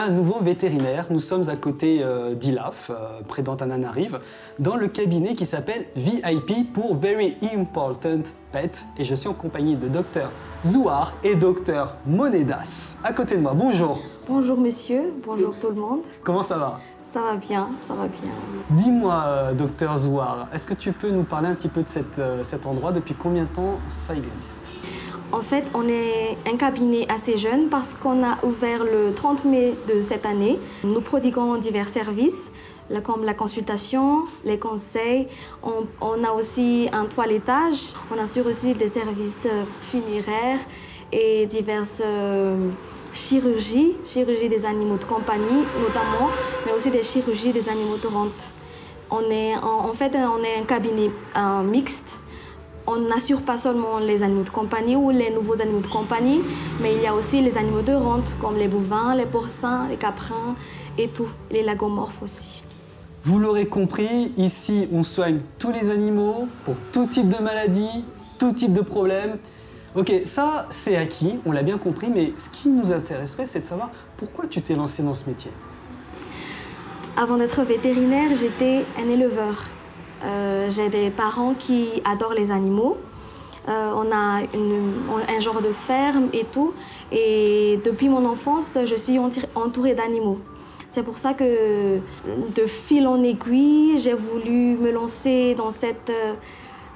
à nouveau vétérinaire. Nous sommes à côté d'Ilaf, près d'Antananarive, dans le cabinet qui s'appelle VIP pour Very Important Pet. Et je suis en compagnie de Dr Zouar et Dr Monedas. À côté de moi, bonjour. Bonjour monsieur, bonjour tout le monde. Comment ça va? Ça va bien, ça va bien. Dis-moi, Dr Zouar, est-ce que tu peux nous parler un petit peu de cet endroit? Depuis combien de temps ça existe? En fait, on est un cabinet assez jeune parce qu'on a ouvert le 30 mai de cette année. Nous prodiguons divers services, comme la consultation, les conseils. On a aussi un toilettage. On assure aussi des services funéraires et diverses chirurgie des animaux de compagnie notamment, mais aussi des chirurgies des animaux de rente. On est un cabinet mixte. On n'assure pas seulement les animaux de compagnie ou les nouveaux animaux de compagnie, mais il y a aussi les animaux de rente comme les bovins, les porcins, les caprins et tout, les lagomorphes aussi. Vous l'aurez compris, ici on soigne tous les animaux pour tout type de maladie, tout type de problème. Ok, ça c'est acquis, on l'a bien compris, mais ce qui nous intéresserait, c'est de savoir pourquoi tu t'es lancé dans ce métier. Avant d'être vétérinaire, j'étais un éleveur. J'ai des parents qui adorent les animaux. On a un genre de ferme et tout. Et depuis mon enfance, je suis entourée d'animaux. C'est pour ça que de fil en aiguille, j'ai voulu me lancer dans cette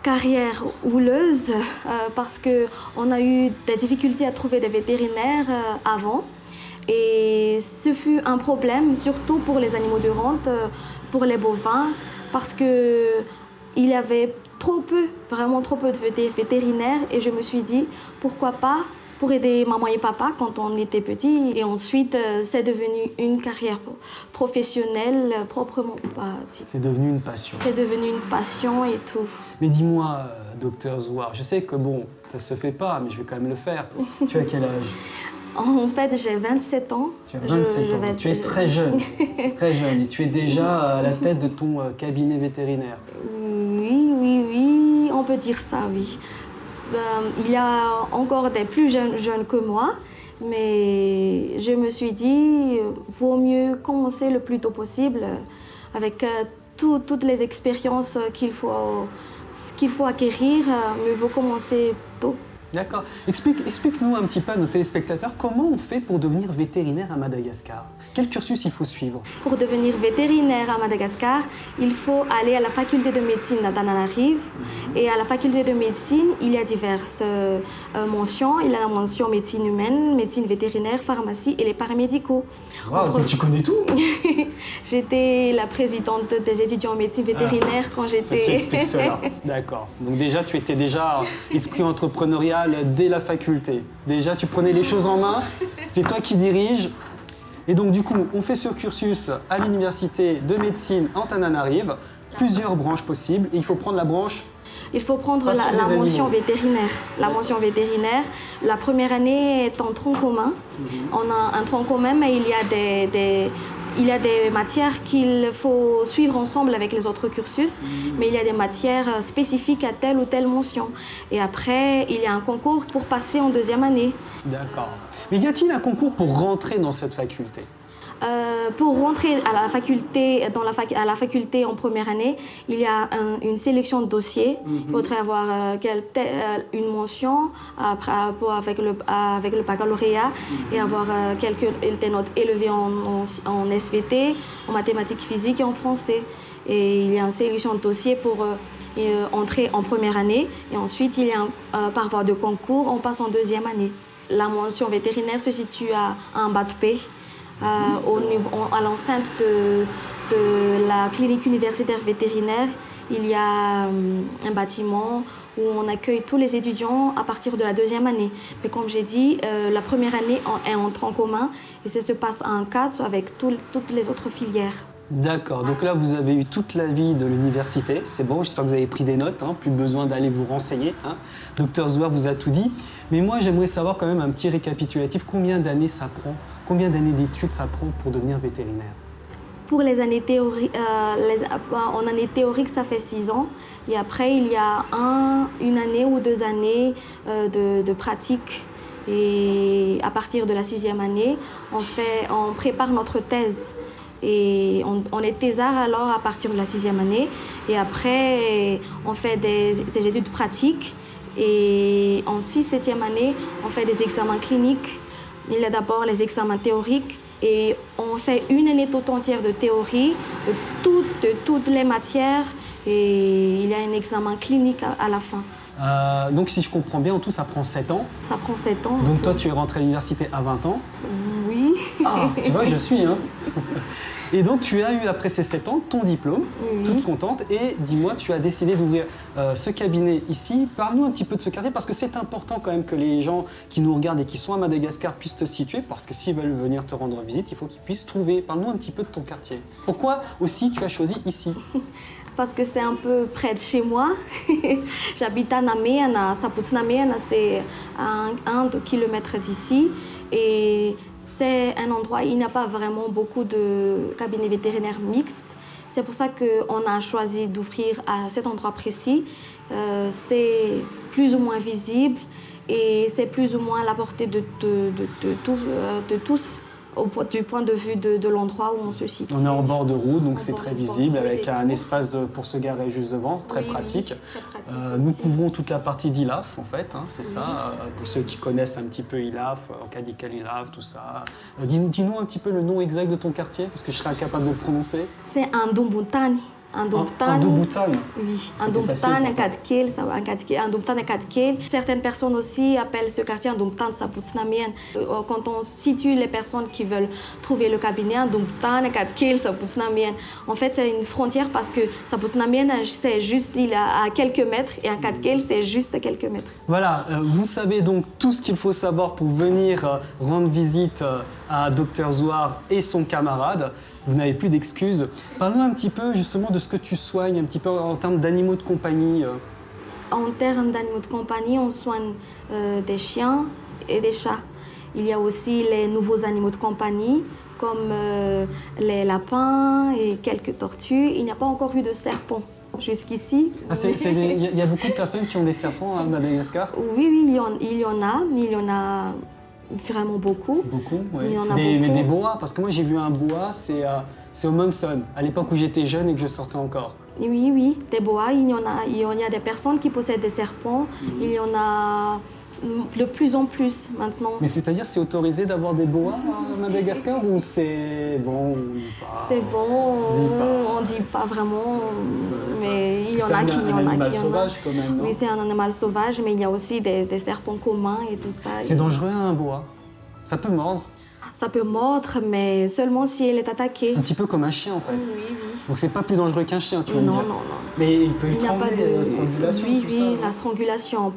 carrière houleuse parce qu'on a eu des difficultés à trouver des vétérinaires avant. Et ce fut un problème, surtout pour les animaux de rente, pour les bovins, parce qu'il y avait vraiment trop peu de vétérinaires. Et je me suis dit, pourquoi pas pour aider maman et papa quand on était petits. Et ensuite, c'est devenu une carrière professionnelle proprement dite. C'est devenu une passion. C'est devenu une passion et tout. Mais dis-moi, Dr Zouar, je sais que bon, ça se fait pas, mais je vais quand même le faire. Tu as quel âge? En fait, j'ai 27 ans. Tu as 27 ans, tu es très jeune, très jeune, et tu es déjà à la tête de ton cabinet vétérinaire. Oui, on peut dire ça, oui. Il y a encore des plus jeunes que moi, mais je me suis dit, vaut mieux commencer le plus tôt possible avec toutes les expériences qu'il faut acquérir, mieux vaut commencer tôt. D'accord. Explique-nous un petit peu à nos téléspectateurs comment on fait pour devenir vétérinaire à Madagascar. Quel cursus il faut suivre? Pour devenir vétérinaire à Madagascar, il faut aller à la faculté de médecine d'Antananarive. Et à la faculté de médecine, il y a diverses mentions. Il y a la mention médecine humaine, médecine vétérinaire, pharmacie et les paramédicaux. Waouh, mais tu connais tout. J'étais la présidente des étudiants en médecine vétérinaire quand j'étais... Ça explique cela. D'accord. Donc déjà, tu étais déjà esprit entrepreneurial dès la faculté. Déjà, tu prenais les choses en main, c'est toi qui diriges. Et donc, du coup, on fait ce cursus à l'université de médecine Antananarive, plusieurs branches possibles, et il faut prendre la branche. Il faut prendre la mention vétérinaire. La mention vétérinaire, la première année est en tronc commun. On a un tronc commun, mais il y a des matières qu'il faut suivre ensemble avec les autres cursus, mais il y a des matières spécifiques à telle ou telle mention. Et après, il y a un concours pour passer en deuxième année. D'accord. Mais y a-t-il un concours pour rentrer dans cette faculté? Pour rentrer à la faculté, à la faculté en première année, il y a une sélection de dossiers. Il faudrait avoir une mention avec le baccalauréat et avoir des notes élevées en SVT, en mathématiques physiques et en français. Et il y a une sélection de dossiers pour entrer en première année. Et ensuite, il y a par voie de concours, on passe en deuxième année. La mention vétérinaire se situe à un BATP. À l'enceinte de la clinique universitaire vétérinaire, il y a un bâtiment où on accueille tous les étudiants à partir de la deuxième année. Mais comme j'ai dit, la première année est en tronc commun et ça se passe à un cadre avec toutes les autres filières. D'accord, donc là vous avez eu toute la vie de l'université, c'est bon, j'espère que vous avez pris des notes, plus besoin d'aller vous renseigner. Dr Zouar vous a tout dit, mais moi j'aimerais savoir quand même un petit récapitulatif, combien d'années ça prend, combien d'années d'études ça prend pour devenir vétérinaire? Pour les années théoriques, en année théorique ça fait 6 ans, et après il y a une année ou 2 années de pratique. Et à partir de la 6e année, on prépare notre thèse. Et on est thésard alors à partir de la 6e année. Et après, on fait des études pratiques. Et en 6e année, on fait des examens cliniques. Il y a d'abord les examens théoriques. Et on fait une année toute entière de théorie de toutes les matières. Et il y a un examen clinique à la fin. Donc si je comprends bien, en tout, ça prend 7 ans. Ça prend 7 ans. Donc toi, tu es rentré à l'université à 20 ans. Oui. Ah, tu vois, je suis, hein. Et donc, tu as eu, après ces 7 ans, ton diplôme, Oui. toute contente. Et dis-moi, tu as décidé d'ouvrir ce cabinet ici. Parle-nous un petit peu de ce quartier, parce que c'est important quand même que les gens qui nous regardent et qui sont à Madagascar puissent te situer, parce que s'ils veulent venir te rendre visite, il faut qu'ils puissent trouver. Parle-nous un petit peu de ton quartier. Pourquoi aussi tu as choisi ici? Parce que c'est un peu près de chez moi. J'habite à Nameana. Saputsnameana, c'est à 2 kilomètres d'ici. Et c'est un endroit où il n'y a pas vraiment beaucoup de cabinets vétérinaires mixtes. C'est pour ça qu'on a choisi d'ouvrir à cet endroit précis. C'est plus ou moins visible et c'est plus ou moins à la portée de tous. Du point de vue de l'endroit où on se situe. On est en bord de route, donc c'est bord très de visible, route avec et un tout. espace pour se garer juste devant, très Oui, pratique. oui, très pratique Nous aussi. couvrons toute la partie d'ILAF, en fait, hein, c'est ça. Pour ceux qui connaissent un petit peu ILAF, Cadical ILAF, tout ça. Dis-nous un petit peu le nom exact de ton quartier, parce que je serais incapable de le prononcer. C'est un Ndombutani. Un Ndombutani. Oui, un C'était facile Ndombutani, un pour toi. Kadkel, ça va, un Ndombutani, un Kadkel. Certaines personnes aussi appellent ce quartier un Ndombutani Saputsnamien. Quand on situe les personnes qui veulent trouver le cabinet, un Ndombutani, un Kadkel, Saputsnamien. En fait, c'est une frontière parce que Saputsnamien, c'est juste il est à quelques mètres et un Kadkel, c'est juste à quelques mètres. Voilà, vous savez donc tout ce qu'il faut savoir pour venir rendre visite à Dr Zouar et son camarade. Vous n'avez plus d'excuses. Parle-nous un petit peu justement de ce que tu soignes, un petit peu en termes d'animaux de compagnie. En termes d'animaux de compagnie, on soigne des chiens et des chats. Il y a aussi les nouveaux animaux de compagnie, comme les lapins et quelques tortues. Il n'y a pas encore eu de serpent jusqu'ici. Il y a beaucoup de personnes qui ont des serpents à Madagascar. Oui, oui, il y en a vraiment beaucoup. Beaucoup, oui. Il y en a Mais beaucoup. des boas, parce que moi j'ai vu un boa, c'est au Monson, à l'époque où j'étais jeune et que je sortais encore. Oui, oui, des boas, il y a des personnes qui possèdent des serpents. Il y en a de plus en plus maintenant. Mais c'est-à-dire, c'est autorisé d'avoir des boas à Madagascar ou c'est bon, on dit pas. C'est bon, Dis pas. on dit pas vraiment, mais il y en C'est a qui un animal sauvage quand même, non? Oui, c'est un animal sauvage, mais il y a aussi des serpents communs et tout ça. C'est dangereux un boa. Ça peut mordre, Ça peut mordre, mais seulement si elle est attaquée. un petit peu comme un chien en fait. Oui, oui. Donc c'est pas plus dangereux qu'un chien, tu veux me Non, dire. non, non. Mais il peut y Il n'y a pas trembler, de... la strangulation, Oui, tout oui, ça. non la strangulation.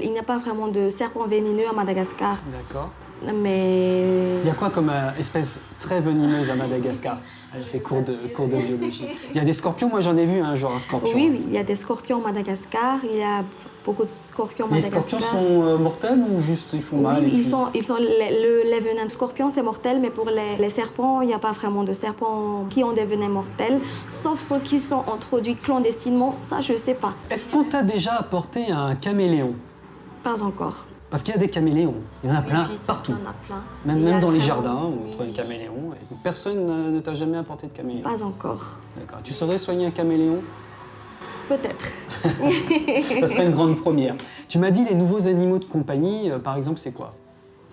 Il n'y a pas vraiment de serpent vénéneux à Madagascar, D'accord. mais... Il y a quoi comme espèce très venimeuse à Madagascar? Elle fait cours de biologie. Il y a des scorpions, moi j'en ai vu un jour, un scorpion. Oui, oui, il y a des scorpions à Madagascar, il y a beaucoup de scorpions à Les Madagascar. scorpions sont mortels ou juste ils font mal? Oui, et puis- les venins de scorpion, c'est mortel, mais pour les serpents, il n'y a pas vraiment de serpents qui ont des venins mortels, sauf ceux qui sont introduits clandestinement, ça je ne sais pas. Est-ce qu'on t'a déjà apporté un caméléon? Pas encore. Parce qu'il y a des caméléons, il y en a plein Oui, partout. Il y en a plein. Même, Il y a même dans les vraiment- jardins, on oui, trouve des caméléons. Et personne ne t'a jamais apporté de caméléon. Pas encore. D'accord. Tu saurais soigner un caméléon? Peut-être. Ça serait une grande première. Tu m'as dit les nouveaux animaux de compagnie, par exemple, c'est quoi?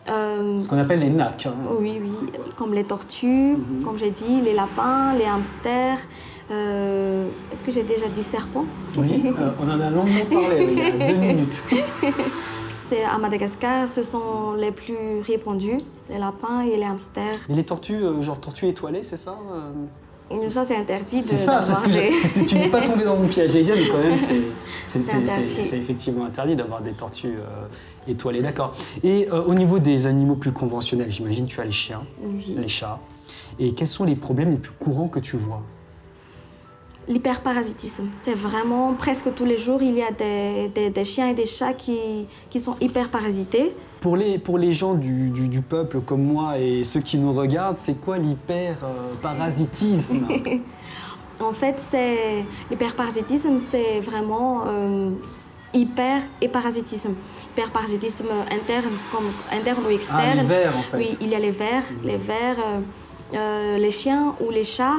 Ce qu'on appelle les NAC. Hein. Oui, oui, comme les tortues, comme j'ai dit, les lapins, les hamsters. Est-ce que j'ai déjà dit serpent? Oui, on en a longuement parlé il y a 2 minutes. C'est à Madagascar, ce sont les plus répandus, les lapins et les hamsters. Et les tortues, genre tortues étoilées, c'est ça? Ça, c'est interdit de C'est ça, c'est ce que d'avoir tu n'es pas tombé dans mon piège. J'allais dire, mais quand même, interdit. c'est effectivement interdit d'avoir des tortues étoilées, d'accord. Et au niveau des animaux plus conventionnels, j'imagine tu as les chiens, Oui. les chats. Et quels sont les problèmes les plus courants que tu vois? L'hyperparasitisme, c'est vraiment presque tous les jours, il y a des chiens et des chats qui sont hyperparasités. Pour les gens du peuple comme moi et ceux qui nous regardent, c'est quoi l'hyperparasitisme? En fait, l'hyperparasitisme, c'est vraiment hyper et parasitisme. Hyperparasitisme interne, comme interne ou externe. Ah, les vers en fait. Oui, il y a les vers. Les vers, les chiens ou les chats,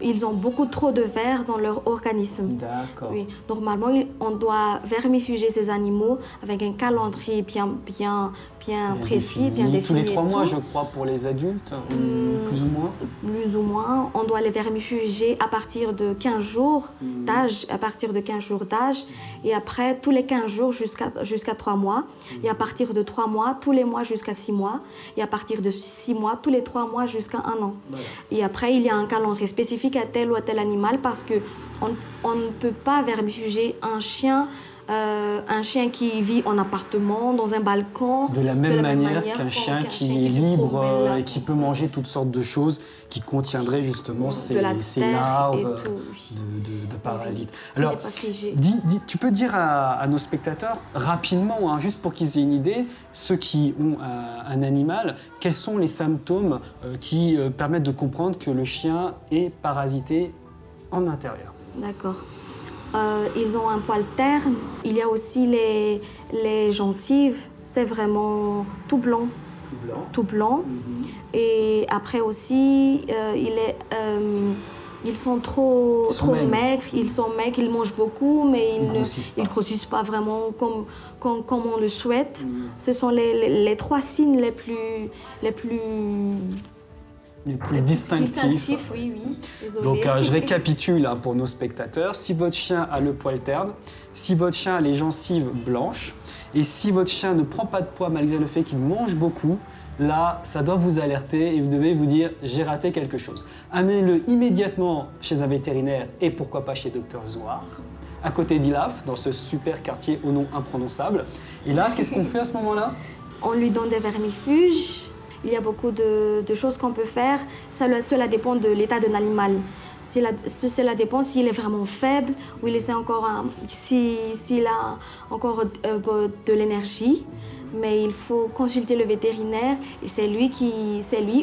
ils ont beaucoup trop de vers dans leur organisme. D'accord. Oui, normalement, on doit vermifuger ces animaux avec un calendrier bien précis, bien défini. Tous les 3 mois, je crois, pour les adultes, plus ou moins. Plus ou moins. On doit les vermifuger à partir de 15 jours d'âge, et après, tous les 15 jours jusqu'à 3 mois, et à partir de 3 mois, tous les mois jusqu'à 6 mois, et à partir de 6 mois, tous les 3 mois jusqu'à 1 an. Voilà. Et après, il y a un calendrier spécifique à tel ou à tel animal parce qu'on ne peut pas vermifuger un chien qui vit en appartement, dans un balcon. De la même manière qu'un chien qui est libre et qui peut manger toutes sortes de choses qui contiendraient justement ces larves de parasites. Oui, alors, tu peux dire à nos spectateurs, rapidement, hein, juste pour qu'ils aient une idée, ceux qui ont un animal, quels sont les symptômes qui permettent de comprendre que le chien est parasité en intérieur? D'accord. Ils ont un poil terne. Il y a aussi les gencives. C'est vraiment tout blanc. Tout blanc. Et après aussi, ils sont trop maigres. Ils sont maigres, ils mangent beaucoup, mais ils ne grossissent pas vraiment comme on le souhaite. Ce sont les 3 signes les plus distinctifs. Oui. Désolée. Donc je récapitule hein, pour nos spectateurs. Si votre chien a le poil terne, si votre chien a les gencives blanches, et si votre chien ne prend pas de poids malgré le fait qu'il mange beaucoup, là, ça doit vous alerter et vous devez vous dire « j'ai raté quelque chose ». Amenez-le immédiatement chez un vétérinaire et pourquoi pas chez Dr Zouar, à côté d'Ilaf, dans ce super quartier au nom imprononçable. Et là, qu'est-ce qu'on fait à ce moment-là? On lui donne des vermifuges. Il y a beaucoup de choses qu'on peut faire. Cela dépend de l'état de l'animal. Cela dépend s'il est vraiment faible ou s'il a encore de l'énergie. Mais il faut consulter le vétérinaire et c'est lui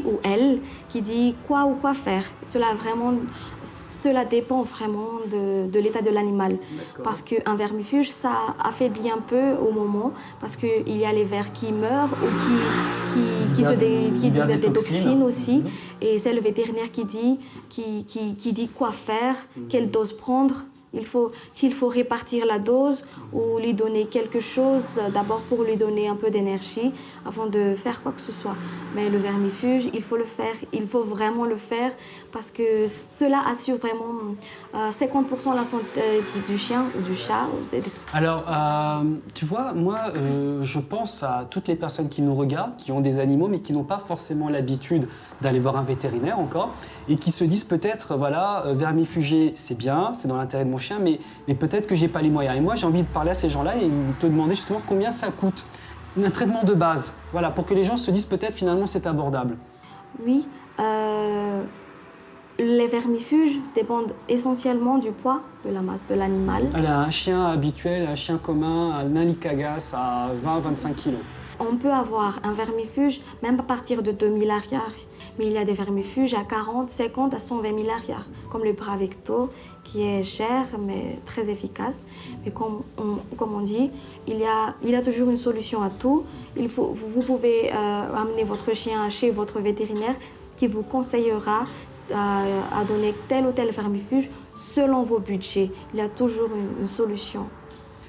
ou elle qui dit quoi ou quoi faire. Cela dépend vraiment de l'état de l'animal. Parce qu'un vermifuge, ça affaiblit un peu au moment, parce qu'il y a les vers qui meurent ou qui libèrent des toxines aussi. Et c'est le vétérinaire qui dit quoi faire, quelle dose prendre. Qu'il faut répartir la dose ou lui donner quelque chose, d'abord pour lui donner un peu d'énergie avant de faire quoi que ce soit. Mais le vermifuge, il faut le faire, il faut vraiment le faire parce que cela assure vraiment 50% la santé du chien ou du chat. Alors, tu vois, moi, je pense à toutes les personnes qui nous regardent, qui ont des animaux, mais qui n'ont pas forcément l'habitude d'aller voir un vétérinaire encore, et qui se disent peut-être, voilà, vermifuger, c'est bien, c'est dans l'intérêt de mon chien, mais peut-être que j'ai pas les moyens. Et moi, j'ai envie de parler à ces gens-là et de te demander justement combien ça coûte. Un traitement de base, voilà, pour que les gens se disent peut-être finalement c'est abordable. Oui, les vermifuges dépendent essentiellement du poids, de la masse de l'animal. Un chien habituel, un chien commun, un Nalikagas à 20-25 kg. On peut avoir un vermifuge même à partir de 2000 arrières, mais il y a des vermifuges à 40, 50 à 120 000 arrières, comme le Bravecto, qui est cher mais très efficace. Mais comme on dit, il y a toujours une solution à tout. Vous pouvez amener votre chien chez votre vétérinaire qui vous conseillera à donner tel ou tel vermifuge selon vos budgets. Il y a toujours une solution.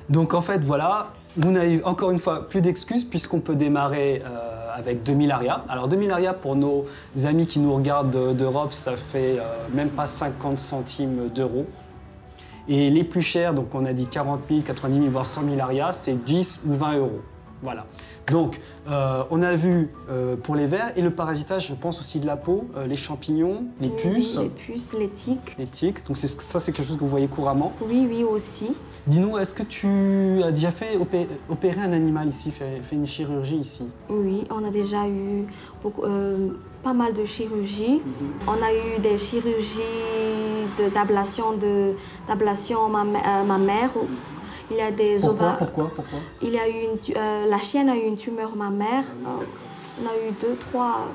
Donc en fait, voilà, vous n'avez encore une fois plus d'excuses puisqu'on peut démarrer avec 2000 arias. Alors 2000 arias pour nos amis qui nous regardent d'Europe, ça fait même pas 50 centimes d'euros. Et les plus chers, donc on a dit 40 000, 90 000, voire 100 000 arias, c'est 10 ou 20 euros. Voilà. Donc, on a vu pour les vers et le parasitage, je pense aussi de la peau, les champignons, les puces. Les puces, les tiques. Les tiques, donc ça c'est quelque chose que vous voyez couramment. Oui, aussi. Dis-nous, est-ce que tu as déjà fait opérer un animal ici, fait une chirurgie ici? Oui, on a déjà eu pas mal de chirurgies. On a eu des chirurgies d'ablation mammaire. Il y a des ovaires. Pourquoi Il y a eu la chienne a eu une tumeur mammaire. On a eu 2, 3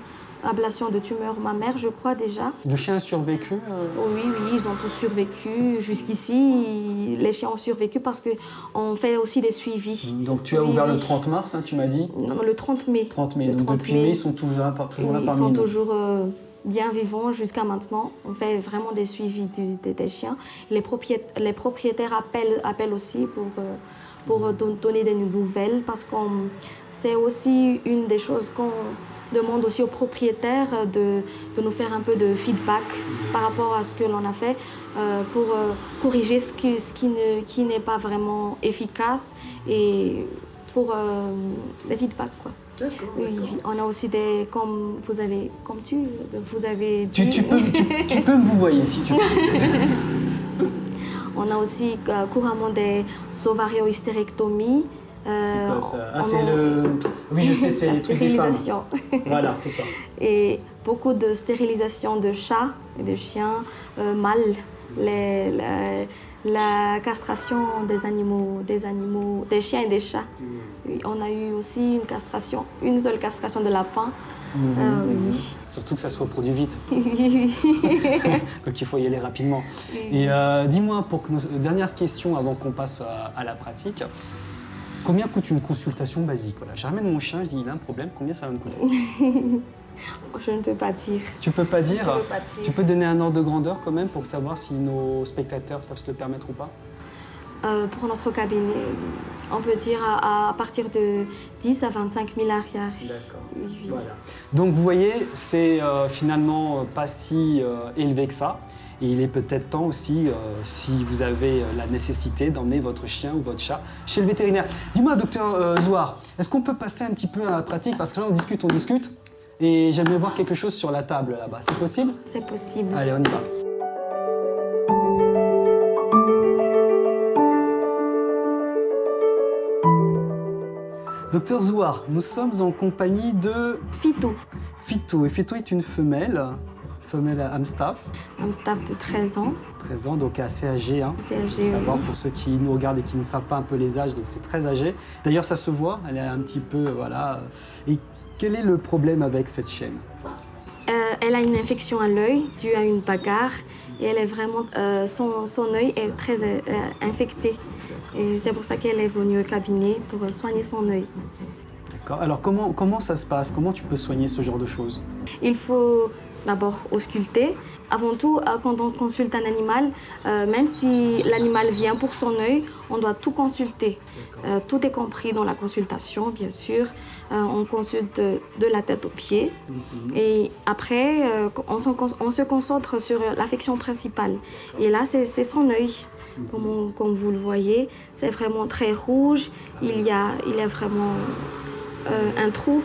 ablation de tumeur mammaire, je crois déjà. Le chien a survécu Oui, ils ont tous survécu. Jusqu'ici, les chiens ont survécu parce qu'on fait aussi des suivis. Donc tu as ouvert le 30 mars, hein, tu m'as dit? Non, le 30 mai. 30 mai, Le donc 30 depuis mai. mai, ils sont toujours là parmi nous. Ils sont toujours bien vivants jusqu'à maintenant. On fait vraiment des suivis des chiens. Les propriétaires appellent aussi pour donner des nouvelles parce que c'est aussi une des choses qu'on demande aussi aux propriétaires de nous faire un peu de feedback par rapport à ce que l'on a fait pour corriger ce qui n'est pas vraiment efficace et pour des feedbacks, quoi. D'accord. Oui, on a aussi des, comme vous avez dit. Tu peux me vous voyez si tu veux. On a aussi couramment des ovariohystérectomies. C'est quoi ça? Ah, c'est le... Oui, je sais, c'est les trucs des femmes. Stérilisation. Voilà, c'est ça. Et beaucoup de stérilisation de chats et de chiens mâles. La castration des chiens et des chats. Oui, on a eu aussi une seule castration de lapin. Oui. Surtout que ça se reproduit vite. Oui. Donc il faut y aller rapidement. Oui. Et dis-moi, pour nos dernières questions avant qu'on passe à la pratique, combien coûte une consultation basique? Voilà, je ramène mon chien, je dis il a un problème, combien ça va me coûter? Je ne peux pas dire. Tu peux pas dire? Je peux pas dire. Tu peux donner un ordre de grandeur quand même pour savoir si nos spectateurs peuvent se le permettre ou pas? Pour notre cabinet, on peut dire à partir de 10 à 25 000 arrières. D'accord. Oui. Voilà. Donc vous voyez, c'est finalement pas si élevé que ça. Et il est peut-être temps aussi, si vous avez la nécessité, d'emmener votre chien ou votre chat chez le vétérinaire. Dis-moi, docteur Zouar, est-ce qu'on peut passer un petit peu à la pratique? Parce que là, on discute. Et j'aimerais voir quelque chose sur la table là-bas. C'est possible? C'est possible. Allez, on y va. Docteur Zouar, nous sommes en compagnie de Fitou, Fitou. Et Fitou est une femelle Amstaff, un staff de 13 ans. 13 ans, donc assez âgée. Hein. C'est âgé. Savoir Oui. pour ceux qui nous regardent et qui ne savent pas un peu les âges, donc c'est très âgé. D'ailleurs, ça se voit, elle est un petit peu, voilà. Et quel est le problème avec cette chienne? Elle a une infection à l'œil due à une bagarre et elle est vraiment, son œil est très infecté. Et c'est pour ça qu'elle est venue au cabinet pour soigner son œil. D'accord. Alors comment ça se passe? Comment tu peux soigner ce genre de choses? Il faut d'abord ausculter. Avant tout, quand on consulte un animal, même si l'animal vient pour son œil, on doit tout consulter. Tout est compris dans la consultation, bien sûr. On consulte de la tête aux pieds. Et après, on se concentre sur l'affection principale. Et là, c'est son œil. Comme vous le voyez, c'est vraiment très rouge. Il y a vraiment un trou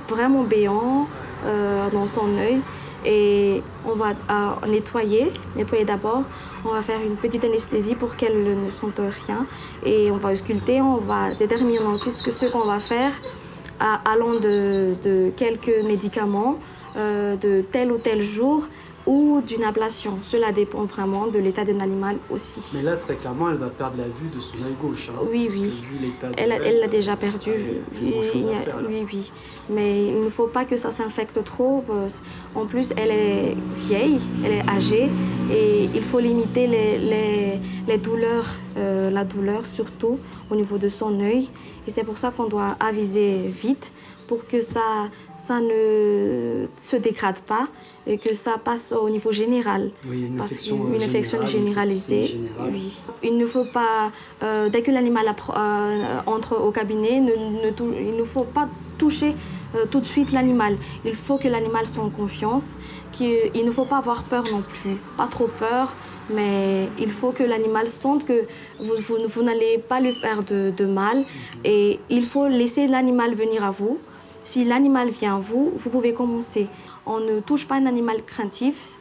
vraiment béant dans son œil. Et on va nettoyer d'abord. On va faire une petite anesthésie pour qu'elle ne sente rien. Et on va ausculter, on va déterminer ensuite ce qu'on va faire allant de quelques médicaments de tel ou tel jour ou d'une ablation. Cela dépend vraiment de l'état d'un animal aussi. Mais là, très clairement, elle va perdre la vue de son œil gauche. Hein, Oui. Vu l'état de Elle l'a déjà perdu. Oui. Mais il ne faut pas que ça s'infecte trop. En plus, elle est vieille, elle est âgée et il faut limiter les douleurs, la douleur surtout au niveau de son œil. Et c'est pour ça qu'on doit aviser vite pour que ça ne se dégrade pas et que ça passe au niveau général. Oui, une infection généralisée. Oui. Il ne faut pas, dès que l'animal entre au cabinet, il ne faut pas toucher tout de suite l'animal. Il faut que l'animal soit en confiance, il ne faut pas avoir peur non plus, pas trop peur, mais il faut que l'animal sente que vous n'allez pas lui faire de mal et il faut laisser l'animal venir à vous. Si l'animal vient à vous, vous pouvez commencer. On ne touche pas un animal craintif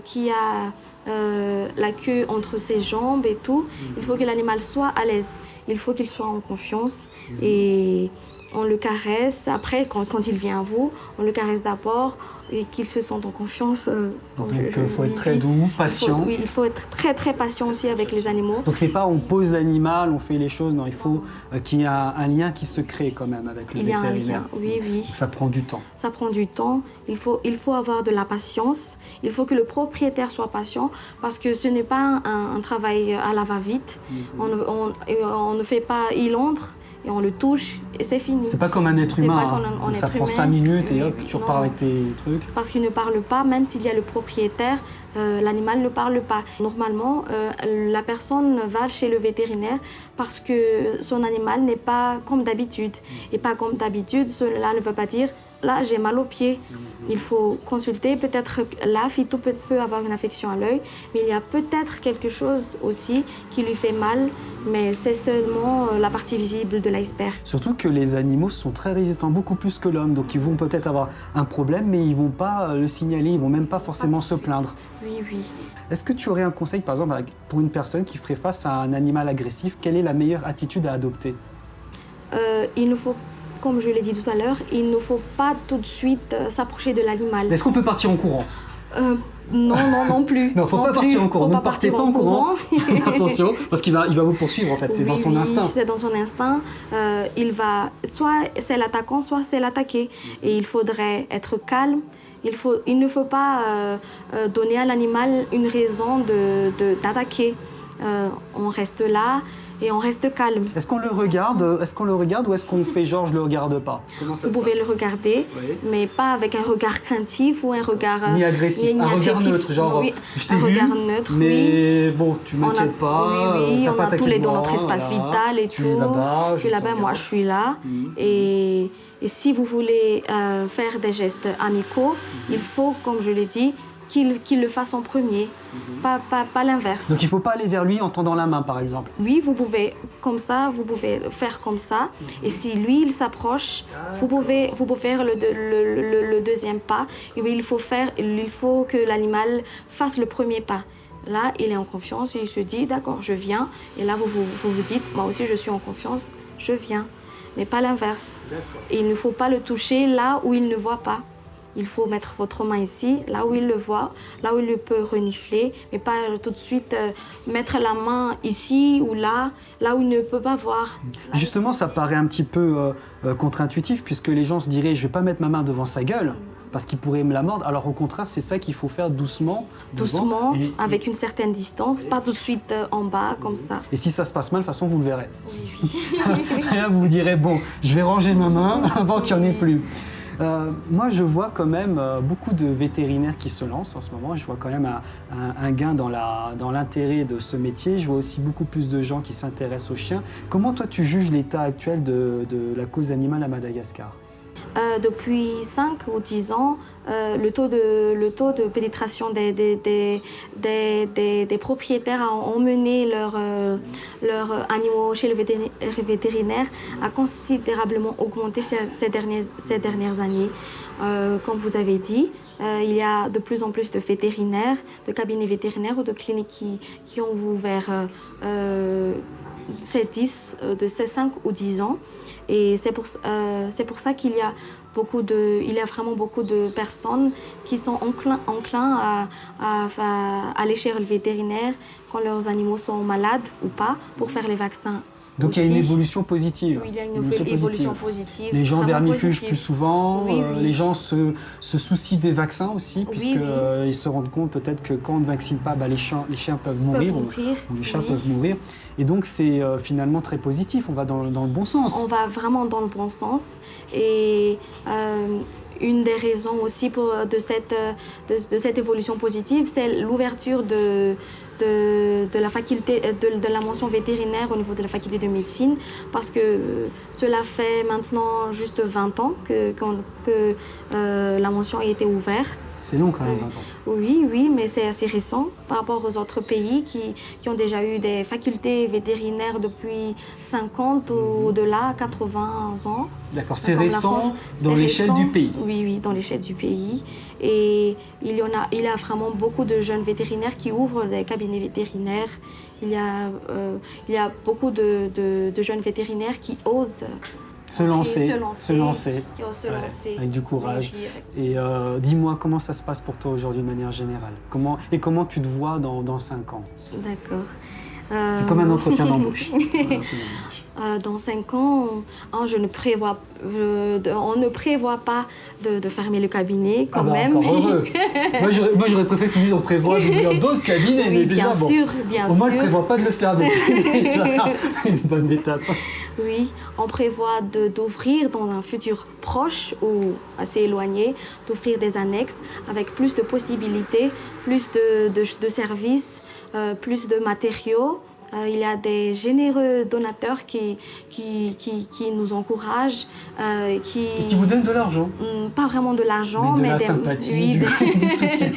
qui a la queue entre ses jambes et tout. Il faut que l'animal soit à l'aise. Il faut qu'il soit en confiance et on le caresse. Après, quand il vient à vous, on le caresse d'abord et qu'il se sente en confiance. Donc il faut être très doux, patient. Il faut être très très patient aussi avec les animaux. Donc c'est pas on pose l'animal, on fait les choses, non, il faut qu'il y ait un lien qui se crée quand même avec le vétérinaire. Il y a un lien, oui, oui. Donc ça prend du temps. Ça prend du temps, il faut avoir de la patience, il faut que le propriétaire soit patient parce que ce n'est pas un travail à la va-vite. On ne fait pas, il entre et on le touche et c'est fini. C'est pas comme un être humain, ça prend 5 minutes et hop, tu repars avec tes trucs. Parce qu'il ne parle pas, même s'il y a le propriétaire, l'animal ne parle pas. Normalement, la personne va chez le vétérinaire parce que son animal n'est pas comme d'habitude. Et pas comme d'habitude, cela ne veut pas dire là j'ai mal au pied. Il faut consulter, peut-être là Phyto peut avoir une infection à l'œil, mais il y a peut-être quelque chose aussi qui lui fait mal, mais c'est seulement la partie visible de l'iceberg. Surtout que les animaux sont très résistants, beaucoup plus que l'homme, donc ils vont peut-être avoir un problème, mais ils vont pas le signaler, ils vont même pas forcément se plaindre. Oui, oui. Est-ce que tu aurais un conseil, par exemple, pour une personne qui ferait face à un animal agressif, quelle est la meilleure attitude à adopter? Il ne faut, comme je l'ai dit tout à l'heure, il ne faut pas tout de suite s'approcher de l'animal. Est-ce qu'on peut partir en courant? Non plus. Non, faut pas partir en courant. Ne partez pas en courant. Attention, parce qu'il va vous poursuivre en fait. C'est dans son instinct. C'est dans son instinct. Il va, soit c'est l'attaquant, soit c'est l'attaqué. Et il faudrait être calme. Il ne faut pas donner à l'animal une raison d'attaquer. On reste là et on reste calme. Est-ce qu'on le regarde ou est-ce qu'on fait genre je le regarde pas? Comment ça se passe? Vous pouvez le regarder, oui, mais pas avec un regard craintif ou un regard... Ni agressif, un regard neutre, genre oui, je t'ai vu, regard neutre, mais bon, tu m'inquiètes pas, oui, t'as on pas a tous les dans moi, notre espace voilà, vital et tu tout. es là-bas, je suis là-bas, moi je suis là. Et si vous voulez faire des gestes amicaux, il faut, comme je l'ai dit, qu'il le fasse en premier, pas l'inverse. Donc il ne faut pas aller vers lui en tendant la main, par exemple. Oui, vous pouvez comme ça, vous pouvez faire comme ça. Et si lui, il s'approche, vous pouvez faire le deuxième pas. Et il faut que l'animal fasse le premier pas. Là, il est en confiance et il se dit, d'accord, je viens. Et là, vous dites, moi aussi, je suis en confiance, je viens. Mais pas l'inverse. Et il ne faut pas le toucher là où il ne voit pas. Il faut mettre votre main ici, là où il le voit, là où il peut renifler, mais pas tout de suite mettre la main ici ou là où il ne peut pas voir. Justement, ça paraît un petit peu contre-intuitif, puisque les gens se diraient « je ne vais pas mettre ma main devant sa gueule ». Parce qu'il pourrait me la mordre. Alors au contraire, c'est ça qu'il faut faire doucement. Doucement, avec une certaine distance, pas tout de suite en bas, comme ça. Et si ça se passe mal, de toute façon, vous le verrez. Oui. Là, vous vous direz, bon, je vais ranger ma main avant qu'il n'y en ait plus. Moi, je vois quand même beaucoup de vétérinaires qui se lancent en ce moment. Je vois quand même un gain dans l'intérêt de ce métier. Je vois aussi beaucoup plus de gens qui s'intéressent aux chiens. Comment toi, tu juges l'état actuel de la cause animale à Madagascar? Depuis 5 ou 10 ans, le taux de pénétration des propriétaires à emmener leurs animaux chez le vétérinaire a considérablement augmenté ces dernières années. Comme vous avez dit, il y a de plus en plus de vétérinaires, de cabinets vétérinaires ou de cliniques qui ont ouvert ces 5 ou 10 ans. Et c'est pour ça qu'il y a vraiment beaucoup de personnes qui sont enclins à aller chez le vétérinaire quand leurs animaux sont malades ou pas pour faire les vaccins. Donc il y a une évolution positive. Oui, il y a une évolution positive. Les gens vermifugent plus souvent, oui. Les gens se soucient des vaccins aussi, puisqu'ils se rendent compte peut-être que quand on ne vaccine pas, les chiens peuvent mourir, ou les chats peuvent mourir. Et donc c'est finalement très positif, on va dans le bon sens. On va vraiment dans le bon sens. Et une des raisons aussi de cette évolution positive, c'est l'ouverture de la faculté, de la mention vétérinaire au niveau de la faculté de médecine, parce que cela fait maintenant juste 20 ans que la mention a été ouverte. C'est long quand même, 20 ans. Oui, mais c'est assez récent par rapport aux autres pays qui ont déjà eu des facultés vétérinaires depuis 50 ou au-delà, 80 ans. D'accord, c'est récent dans l'échelle du pays. Oui, dans l'échelle du pays. Et il y a vraiment beaucoup de jeunes vétérinaires qui ouvrent des cabinets vétérinaires. Il y a beaucoup de jeunes vétérinaires qui osent Se lancer. Qui osent se lancer. Avec du courage. Oui, Et dis-moi, comment ça se passe pour toi aujourd'hui de manière générale? Comment tu te vois dans 5 ans? D'accord. C'est comme un entretien d'embauche. Dans 5 ans, on ne prévoit pas de fermer le cabinet quand même. Encore heureux. Moi, j'aurais préféré que tu dises on prévoit d'ouvrir d'autres cabinets. Oui, mais déjà, bien au moins, on ne sûr. prévoit pas de le faire, mais c'est déjà une bonne étape. Oui, on prévoit d'ouvrir dans un futur proche ou assez éloigné, d'offrir des annexes avec plus de possibilités, plus de services, plus de matériaux. Il y a des généreux donateurs qui nous encouragent. Et qui vous donnent de l'argent? Pas vraiment de l'argent, mais de la sympathie, du soutien.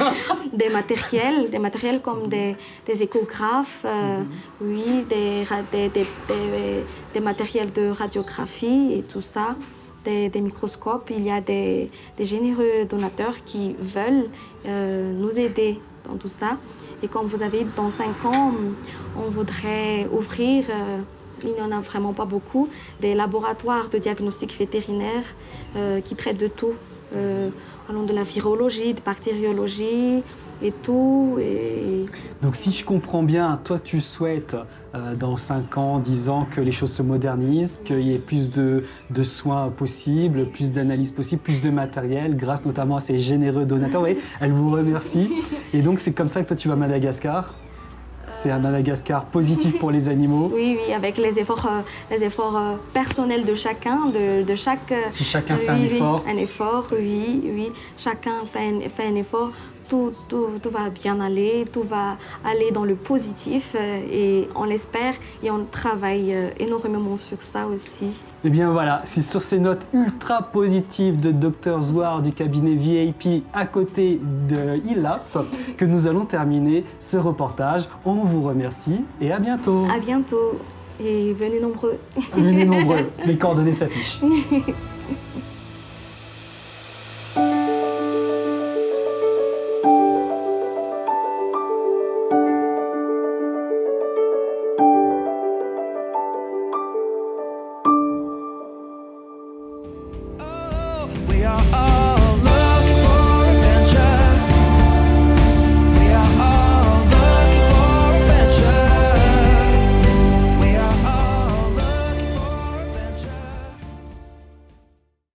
Des matériels comme des échographes, oui, des matériels de radiographie et tout ça, des microscopes. Il y a des généreux donateurs qui veulent nous aider dans tout ça. Et comme vous avez dit, dans 5 ans, on voudrait ouvrir, il n'y en a vraiment pas beaucoup, des laboratoires de diagnostic vétérinaire qui traitent de tout, allant de la virologie, de bactériologie et tout. Donc si je comprends bien, toi tu souhaites dans 5 ans, 10 ans que les choses se modernisent, qu'il y ait plus de soins possibles, plus d'analyses possibles, plus de matériel, grâce notamment à ces généreux donateurs. Oui, elle vous remercie. Et donc c'est comme ça que toi tu vas à Madagascar. C'est un Madagascar positif pour les animaux. Oui, avec les efforts personnels de chacun, de chaque... Si chacun fait un effort. Un effort, oui. Chacun fait un effort. Tout va bien aller, tout va aller dans le positif et on l'espère et on travaille énormément sur ça aussi. Et bien voilà, c'est sur ces notes ultra positives de Dr Zouar du cabinet VIP à côté de ILAF que nous allons terminer ce reportage. On vous remercie et à bientôt. À bientôt et venez nombreux. Venez nombreux, les coordonnées s'affichent.